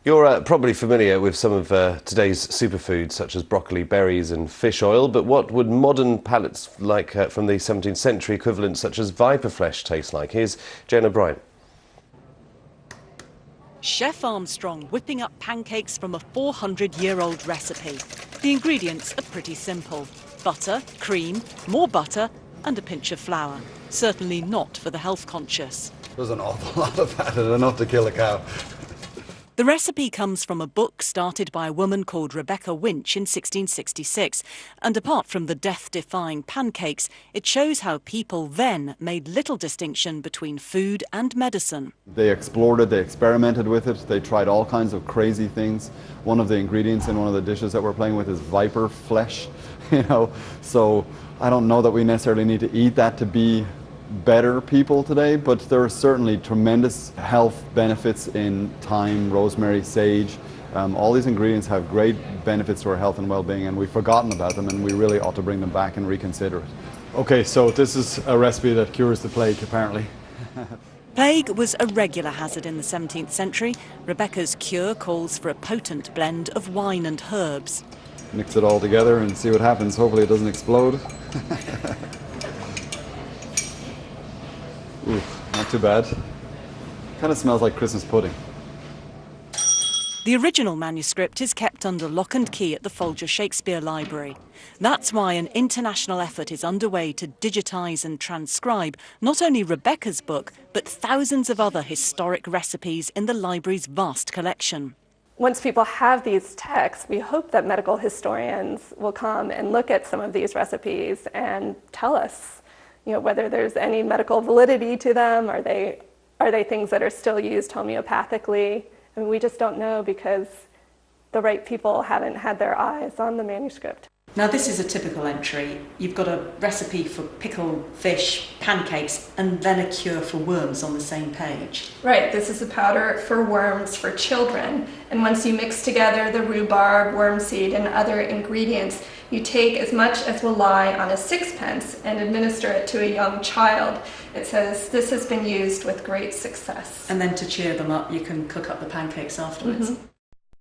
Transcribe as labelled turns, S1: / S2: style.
S1: You're probably familiar with some of today's superfoods such as broccoli, berries and fish oil, but what would modern palates like from the 17th century equivalents such as viper flesh taste like? Here's Jane O'Brien.
S2: Chef Armstrong whipping up pancakes from a 400-year-old recipe. The ingredients are pretty simple. Butter, cream, more butter and a pinch of flour. Certainly not for the health conscious.
S3: There's an awful lot of fat and enough to kill a cow.
S2: The recipe comes from a book started by a woman called Rebecca Winch in 1666. And apart from the death-defying pancakes, it shows how people then made little distinction between food and medicine.
S3: They explored it, they experimented with it, they tried all kinds of crazy things. One of the ingredients in one of the dishes that we're playing with is viper flesh, So I don't know that we necessarily need to eat that to be better people today, but there are certainly tremendous health benefits in thyme, rosemary, sage. All these ingredients have great benefits to our health and well-being, and we've forgotten about them, and we really ought to bring them back and reconsider it. Okay, so this is a recipe that cures the plague, apparently.
S2: Plague was a regular hazard in the 17th century. Rebecca's cure calls for a potent blend of wine and herbs.
S3: Mix it all together and see what happens. Hopefully it doesn't explode. Ooh, not too bad. Kind of smells like Christmas pudding.
S2: The original manuscript is kept under lock and key at the Folgers Library. That's why an international effort is underway to digitise and transcribe not only Rebecca's book, but thousands of other historic recipes in the library's vast collection.
S4: Once people have these texts, we hope that medical historians will come and look at some of these recipes and tell us whether there's any medical validity to them. Are they things that are still used homeopathically? I mean, we just don't know because the right people haven't had their eyes on the manuscript.
S2: Now this is a typical entry. You've got a recipe for pickled fish, pancakes, and then a cure for worms on the same page.
S4: Right, this is a powder for worms for children. And once you mix together the rhubarb, worm seed, and other ingredients, you take as much as will lie on a sixpence and administer it to a young child. It says this has been used with great success.
S2: And then to cheer them up, you can cook up the pancakes afterwards.